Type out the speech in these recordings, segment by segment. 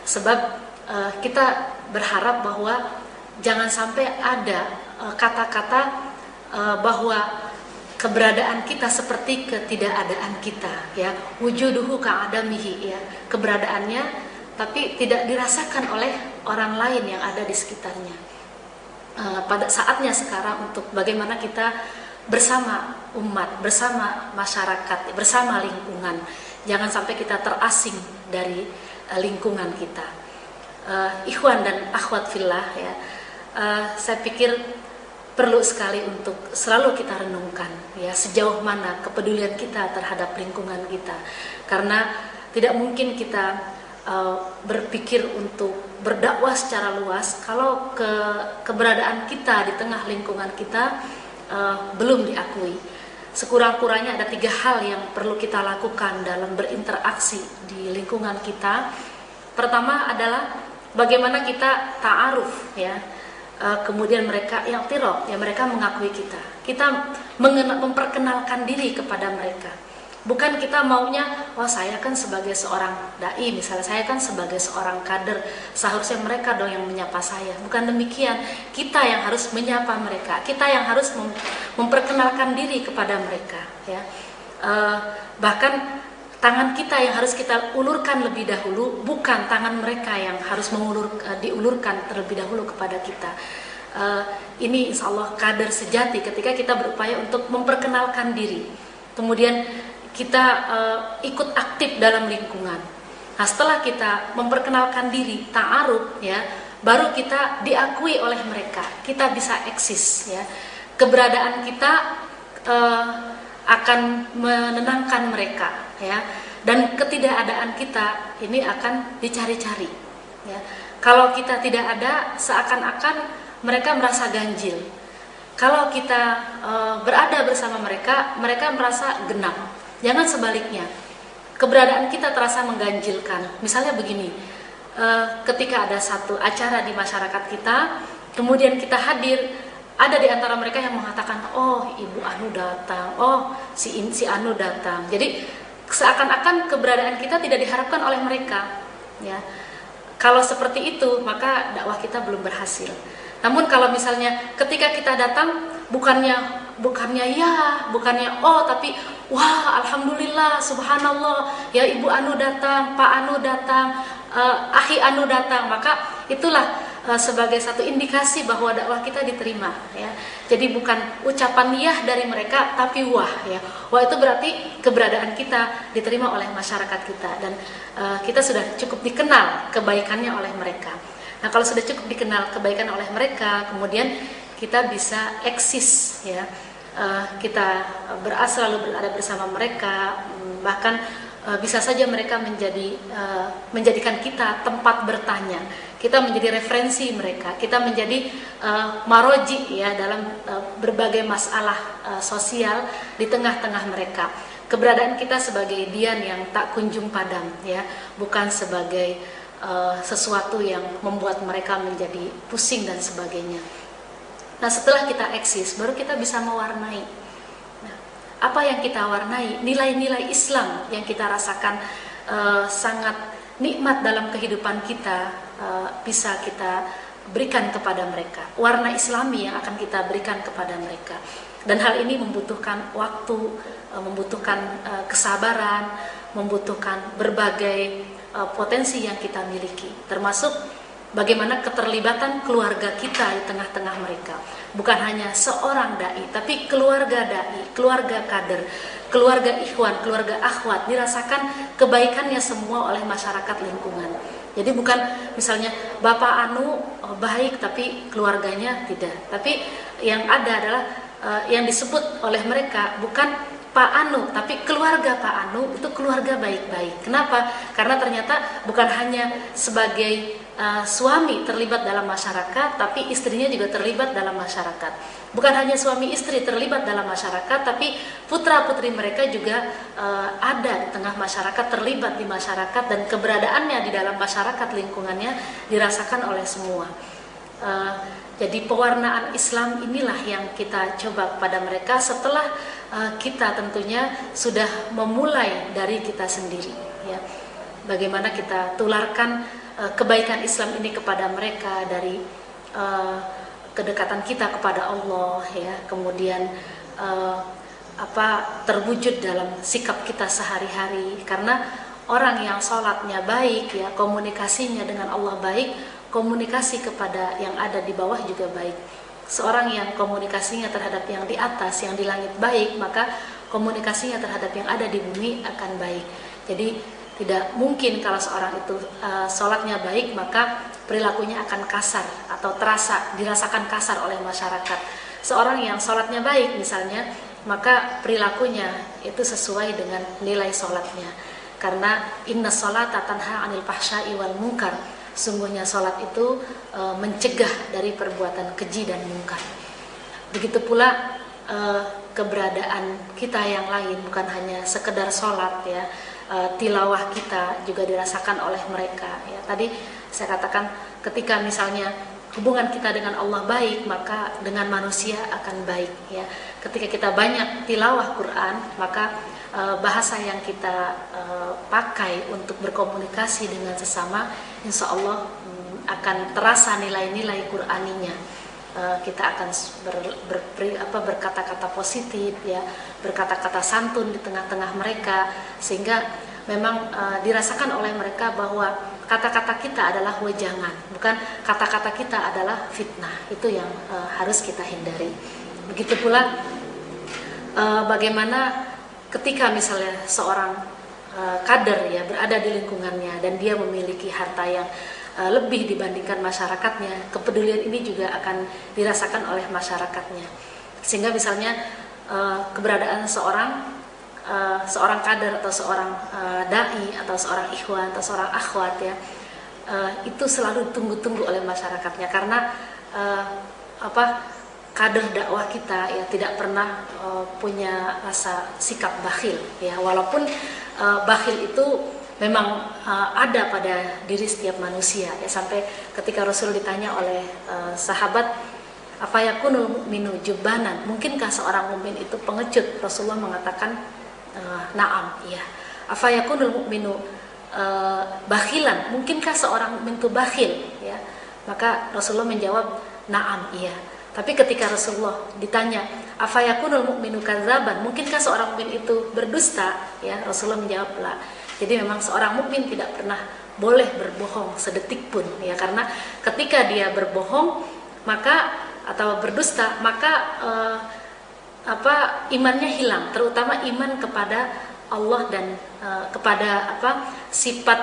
Sebab kita berharap bahwa jangan sampai ada kata-kata bahwa keberadaan kita seperti ketidakadaan kita, ya, wujuduhu ka'adamihi, ya, keberadaannya tapi tidak dirasakan oleh orang lain yang ada di sekitarnya. Pada saatnya sekarang untuk bagaimana kita bersama umat, bersama masyarakat, bersama lingkungan, jangan sampai kita terasing dari lingkungan kita. Ikhwan dan akhwat fillah, ya, saya pikir perlu sekali untuk selalu kita renungkan, ya, sejauh mana kepedulian kita terhadap lingkungan kita. Karena tidak mungkin kita berpikir untuk berdakwah secara luas kalau keberadaan kita di tengah lingkungan kita belum diakui. Sekurang-kurangnya ada 3 hal yang perlu kita lakukan dalam berinteraksi di lingkungan kita. Pertama adalah bagaimana kita ta'aruf, ya. Kemudian mereka yang tirof, ya, mereka mengakui kita memperkenalkan diri kepada mereka. Bukan kita maunya, wah saya kan sebagai seorang dai, misalnya saya kan sebagai seorang kader, seharusnya mereka dong yang menyapa saya. Bukan demikian, kita yang harus menyapa mereka, kita yang harus memperkenalkan diri kepada mereka, ya. Bahkan tangan kita yang harus kita ulurkan lebih dahulu, bukan tangan mereka yang harus diulurkan terlebih dahulu kepada kita. Ini insya Allah kader sejati ketika kita berupaya untuk memperkenalkan diri, kemudian kita ikut aktif dalam lingkungan. Nah, setelah kita memperkenalkan diri, ta'aruf, ya, baru kita diakui oleh mereka, kita bisa eksis, ya. Keberadaan kita akan menenangkan mereka, ya, dan ketidakadaan kita ini akan dicari-cari, ya. Kalau kita tidak ada, seakan-akan mereka merasa ganjil. Kalau kita berada bersama mereka, mereka merasa genap. Jangan sebaliknya, keberadaan kita terasa mengganjilkan. Misalnya begini, ketika ada satu acara di masyarakat kita, kemudian kita hadir, ada di antara mereka yang mengatakan, oh Ibu Anu datang, oh si Anu datang. Jadi seakan-akan keberadaan kita tidak diharapkan oleh mereka, ya. Kalau seperti itu, maka dakwah kita belum berhasil. Namun kalau misalnya ketika kita datang, bukannya oh, tapi wah alhamdulillah, subhanallah, ya Ibu Anu datang, Pak Anu datang, Ahi Anu datang, maka itulah sebagai satu indikasi bahwa dakwah kita diterima, ya. Jadi bukan ucapan niyah dari mereka, tapi wah, ya. Wah itu berarti keberadaan kita diterima oleh masyarakat kita, dan kita sudah cukup dikenal kebaikannya oleh mereka. Nah, kalau sudah cukup dikenal kebaikan oleh mereka, kemudian kita bisa eksis, ya. Kita selalu berada bersama mereka, bahkan bisa saja mereka menjadikan kita tempat bertanya, kita menjadi referensi mereka, kita menjadi maroji, ya, dalam berbagai masalah sosial di tengah-tengah mereka. Keberadaan kita sebagai dian yang tak kunjung padam, ya, bukan sebagai sesuatu yang membuat mereka menjadi pusing dan sebagainya. Nah, setelah kita eksis, baru kita bisa mewarnai. Nah, apa yang kita warnai? Nilai-nilai Islam yang kita rasakan sangat nikmat dalam kehidupan kita, bisa kita berikan kepada mereka. Warna Islami yang akan kita berikan kepada mereka. Dan hal ini membutuhkan waktu, membutuhkan kesabaran, membutuhkan berbagai potensi yang kita miliki, termasuk bagaimana keterlibatan keluarga kita di tengah-tengah mereka. Bukan hanya seorang dai, tapi keluarga dai, keluarga kader, keluarga ikhwan, keluarga akhwat dirasakan kebaikannya semua oleh masyarakat lingkungan. Jadi bukan misalnya Bapak Anu baik tapi keluarganya tidak. Tapi yang ada adalah yang disebut oleh mereka bukan Pak Anu, tapi keluarga Pak Anu itu keluarga baik-baik. Kenapa? Karena ternyata bukan hanya sebagai suami terlibat dalam masyarakat, tapi istrinya juga terlibat dalam masyarakat. Bukan hanya suami istri terlibat dalam masyarakat, tapi putra-putri mereka juga ada di tengah masyarakat, terlibat di masyarakat, dan keberadaannya di dalam masyarakat lingkungannya dirasakan oleh semua. Jadi pewarnaan Islam inilah yang kita coba kepada mereka setelah kita tentunya sudah memulai dari kita sendiri, ya. Bagaimana kita tularkan kebaikan Islam ini kepada mereka, dari kedekatan kita kepada Allah ya, kemudian terwujud dalam sikap kita sehari-hari. Karena orang yang sholatnya baik ya, komunikasinya dengan Allah baik, komunikasi kepada yang ada di bawah juga baik. Seorang yang komunikasinya terhadap yang di atas, yang di langit baik, maka komunikasinya terhadap yang ada di bumi akan baik. Jadi tidak mungkin kalau seorang itu sholatnya baik, maka perilakunya akan kasar atau dirasakan kasar oleh masyarakat. Seorang yang sholatnya baik misalnya, maka perilakunya itu sesuai dengan nilai sholatnya. Karena inna sholata tanha anil fahsya'i wal munkar, sungguhnya sholat itu mencegah dari perbuatan keji dan mungkar. Begitu pula keberadaan kita yang lain, bukan hanya sekedar sholat ya, tilawah kita juga dirasakan oleh mereka ya. Tadi saya katakan, ketika misalnya hubungan kita dengan Allah baik, maka dengan manusia akan baik ya. Ketika kita banyak tilawah Quran, maka bahasa yang kita pakai untuk berkomunikasi dengan sesama, insya Allah akan terasa nilai-nilai Quraninya. Kita akan berkata-kata positif ya, berkata-kata santun di tengah-tengah mereka, sehingga memang dirasakan oleh mereka bahwa kata-kata kita adalah wejangan, bukan kata-kata kita adalah fitnah. Itu yang harus kita hindari. Begitu pula bagaimana ketika misalnya seorang kader ya berada di lingkungannya dan dia memiliki harta yang lebih dibandingkan masyarakatnya, kepedulian ini juga akan dirasakan oleh masyarakatnya. Sehingga misalnya keberadaan seorang kader atau seorang dai atau seorang ikhwan atau seorang akhwat ya, itu selalu ditunggu-tunggu oleh masyarakatnya. Karena kader dakwah kita ya tidak pernah punya rasa sikap bakhil ya, walaupun bakhil itu memang ada pada diri setiap manusia ya. Sampai ketika Rasul ditanya oleh sahabat, apa yakunul mu'minu jubanan, mungkinkah seorang mukmin itu pengecut? Rasulullah mengatakan na'am, iya. Apa yakunul mu'minu bakhilan, mungkinkah seorang mukmin itu bakhil ya? Maka Rasulullah menjawab na'am, iya. Tapi ketika Rasulullah ditanya apa yakunul mu'minu kadzaban, mungkinkah seorang mukmin itu berdusta ya? Rasulullah menjawab la. Jadi memang seorang mukmin tidak pernah boleh berbohong sedetik pun ya, karena ketika dia berbohong maka atau berdusta, maka imannya hilang, terutama iman kepada Allah dan kepada sifat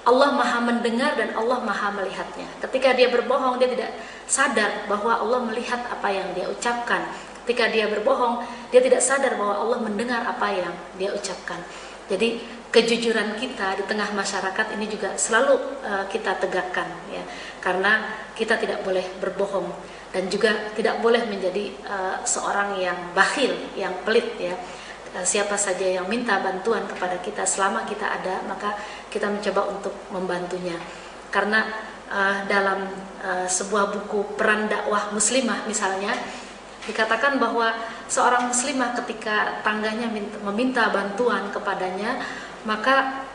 Allah Maha mendengar dan Allah Maha melihatnya. Ketika dia berbohong, dia tidak sadar bahwa Allah melihat apa yang dia ucapkan. Ketika dia berbohong, dia tidak sadar bahwa Allah mendengar apa yang dia ucapkan. Jadi kejujuran kita di tengah masyarakat ini juga selalu kita tegakkan ya, karena kita tidak boleh berbohong dan juga tidak boleh menjadi seorang yang bakhil, yang pelit ya. Siapa saja yang minta bantuan kepada kita, selama kita ada, maka kita mencoba untuk membantunya. Karena dalam sebuah buku Peran Dakwah Muslimah misalnya, dikatakan bahwa seorang muslimah ketika tangganya meminta bantuan kepadanya, maka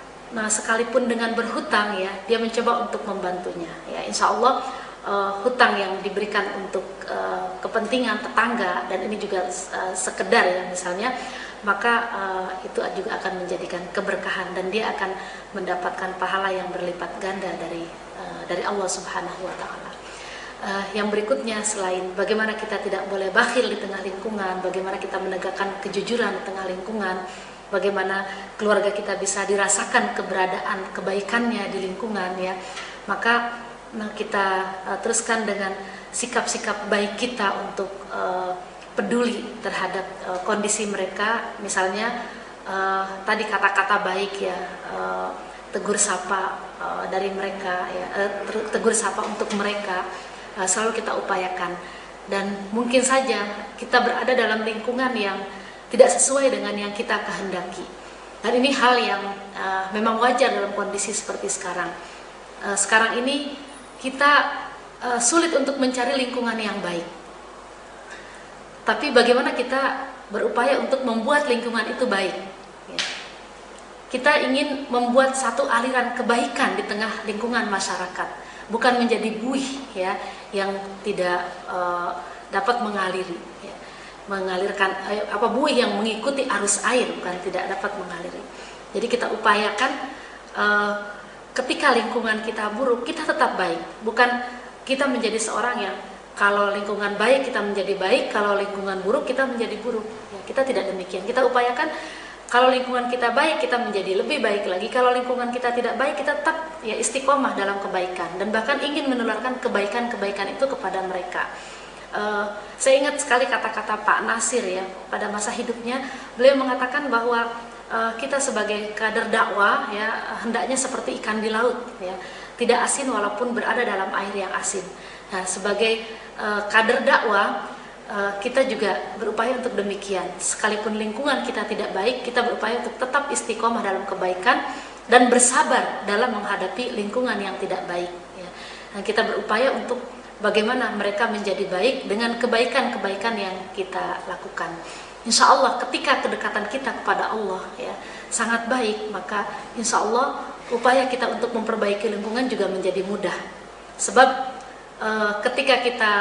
sekalipun dengan berhutang ya, dia mencoba untuk membantunya ya. Insya Allah hutang yang diberikan untuk kepentingan tetangga, dan ini juga sekedar ya misalnya, maka itu juga akan menjadikan keberkahan dan dia akan mendapatkan pahala yang berlipat ganda dari Allah Subhanahu wa taala. Yang berikutnya, selain bagaimana kita tidak boleh bakhil di tengah lingkungan, bagaimana kita menegakkan kejujuran di tengah lingkungan, bagaimana keluarga kita bisa dirasakan keberadaan kebaikannya di lingkungan ya, maka kita teruskan dengan sikap-sikap baik kita untuk peduli terhadap kondisi mereka. Misalnya tadi kata-kata baik ya, tegur sapa dari mereka ya, tegur sapa untuk mereka selalu kita upayakan. Dan mungkin saja kita berada dalam lingkungan yang tidak sesuai dengan yang kita kehendaki, dan ini hal yang memang wajar dalam kondisi seperti sekarang. Sekarang ini kita sulit untuk mencari lingkungan yang baik, tapi bagaimana kita berupaya untuk membuat lingkungan itu baik ya. kita ingin membuat satu aliran kebaikan di tengah lingkungan masyarakat, bukan menjadi buih ya yang tidak dapat mengaliri ya. Mengalirkan buih yang mengikuti arus air, bukan tidak dapat mengaliri. Jadi kita upayakan ketika lingkungan kita buruk, kita tetap baik, bukan kita menjadi seorang yang kalau lingkungan baik kita menjadi baik, kalau lingkungan buruk kita menjadi buruk ya. Kita tidak demikian. Kita upayakan kalau lingkungan kita baik, kita menjadi lebih baik lagi. Kalau lingkungan kita tidak baik, kita tetap ya istiqomah dalam kebaikan, dan bahkan ingin menularkan kebaikan-kebaikan itu kepada mereka. Saya ingat sekali kata-kata Pak Nasir ya, pada masa hidupnya beliau mengatakan bahwa kita sebagai kader dakwah ya hendaknya seperti ikan di laut ya, tidak asin walaupun berada dalam air yang asin. Nah, sebagai kader dakwah kita juga berupaya untuk demikian. Sekalipun lingkungan kita tidak baik, kita berupaya untuk tetap istiqomah dalam kebaikan dan bersabar dalam menghadapi lingkungan yang tidak baik ya. Nah, kita berupaya untuk bagaimana mereka menjadi baik dengan kebaikan-kebaikan yang kita lakukan. Insya Allah ketika kedekatan kita kepada Allah ya sangat baik, maka insya Allah upaya kita untuk memperbaiki lingkungan juga menjadi mudah. Sebab ketika kita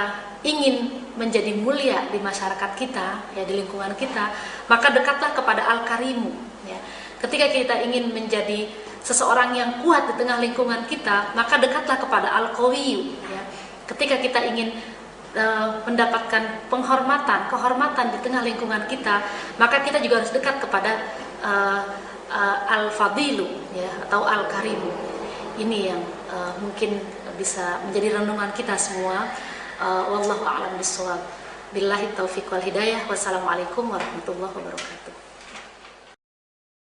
ingin menjadi mulia di masyarakat kita ya, di lingkungan kita, maka dekatlah kepada Al-Karimu ya. Ketika kita ingin menjadi seseorang yang kuat di tengah lingkungan kita, maka dekatlah kepada Al-Qawiyu ya. Ketika kita ingin mendapatkan kehormatan di tengah lingkungan kita, maka kita juga harus dekat kepada Al-Fadilu ya, atau Al-Karimu. Ini yang mungkin bisa menjadi renungan kita semua. Wallahu a'lam bishawab. Billahi taufiq wal hidayah. Wassalamualaikum warahmatullahi wabarakatuh.